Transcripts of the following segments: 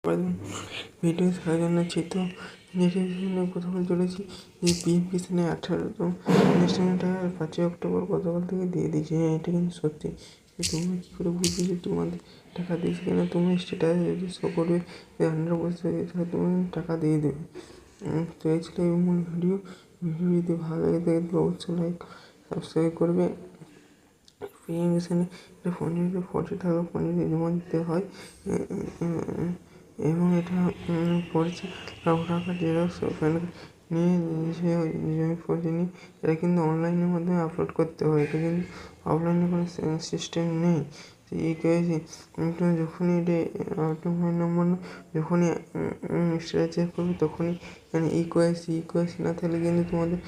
Video ছাড়ার জন্য তো নোটিফিকেশনে প্রথমে চলেছি যে পিএম কিষানে 18তম ইনস্টলমেন্ট টাকা 5ই অক্টোবর গতকাল থেকে দিয়ে দিয়েছে। হ্যাঁ, এটা কিন্তু সত্যি। তোমরা কী করে বুঝবে যে তোমাদের টাকা দিয়েছে কিনা? তুমি স্ট্যাটাসে যদি শো করবে যে 100% তাহলে তুমি টাকা দিয়ে দেবে। তো এই ছিল এই মূল ভিডিও যদি ভালো লাগে থাকে অবশ্যই লাইক সাবস্ক্রাইব করবে। পিএম কিষানে এটা ফোনের 40 টাকা ফোনে জমা দিতে হয় এবং এটা পড়ছে টাকা জেরক্স প্যান নিয়ে জমি পড়ছে নিয়ে এটা কিন্তু অনলাইনের মাধ্যমে আপলোড করতে হয়। এটা কিন্তু অফলাইনে কোনো সিস্টেম নেই। কেওয়াইসি যখনই এটা মোবাইল নম্বর যখনই স্ট্যাটাস চেক করবে তখনই মানে কেওয়াইসি না থাকলে কিন্তু তোমাদের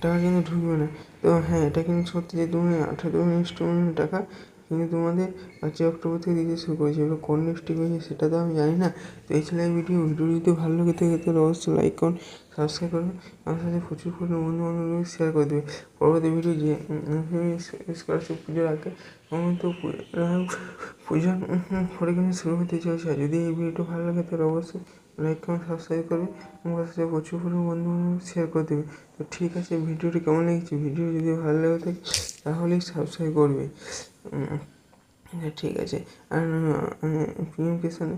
টাকা কিন্তু ঢুকবে না। তো হ্যাঁ, এটা কিন্তু সত্যি যে তুমি 18তম ইনস্টলমেন্টের টাকা কিন্তু তোমাদের 5ই অক্টোবর থেকে দিতে শুরু করেছে। এবার কোন নেক্সটে পেয়েছে সেটা তো আমি জানি না। তো এই ছিল এই ভিডিও যদি ভালো লেগে থাকে তাহলে অবশ্যই লাইক করুন, সাবস্ক্রাইব করুন, আমার সাথে প্রচুর পরিমাণে বন্ধু বান্ধবদের শেয়ার করে দেবে। পরবর্তী ভিডিও যে স্কলারশিপ পুজোর আগে তো পুজোর পরে কিন্তু শুরু হতে চলেছে। যদি এই ভিডিওটা ভালো লাগে তাহলে অবশ্যই লাইক কমেন্ট সাবস্ক্রাইব করবে, আমার সাথে প্রচুর পরিমাণে বন্ধু বান্ধব শেয়ার করে দেবে। তো ঠিক আছে, ভিডিওটি কেমন লেগেছে? ভিডিও যদি ভালো লেগে থাকে তাহলেই সাবস্ক্রাইব করবে। ঠিক আছে। আর পিএম কিষানে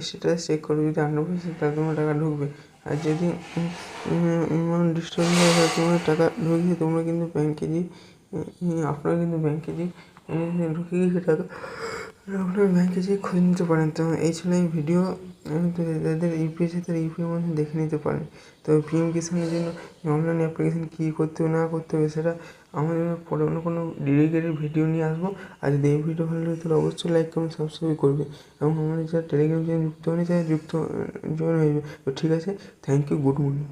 স্ট্যাটাস চেক করবে, যদি 100% তাহলে তোমার টাকা ঢুকবে। আর যদি ডিস্টার্ব হয় বা তোমার টাকা ঢুকছে তোমরা কিন্তু ব্যাংকে গিয়ে আপনারা কিন্তু ব্যাংকে গিয়ে ঢুকে গিয়ে টাকা আপনার ব্যাংকে যেয়ে খোঁজ নিতে পারেন। তো এই ছিল এই ভিডিও। যাদের ইউপিআই আছে তারা ইউপিআইয়ের মাধ্যমে দেখে নিতে পারেন। তো পিএম কিষানের জন্য অনলাইন অ্যাপ্লিকেশান কী করতে হবে না করতে হবে সেটা আমাদের পরে অন্য কোনো ডেডিকেটেড ভিডিও নিয়ে আসবো। আর যদি এই ভিডিও ভালো লাগে তাহলে অবশ্যই লাইক কমেন্ট সাবস্ক্রাইব করবে এবং আমাদের যারা টেলিগ্রাম চ্যানেল যুক্ত হয়নি তারা জয়েন হয়ে যাবে। তো ঠিক আছে, থ্যাংক ইউ, গুড মর্নিং।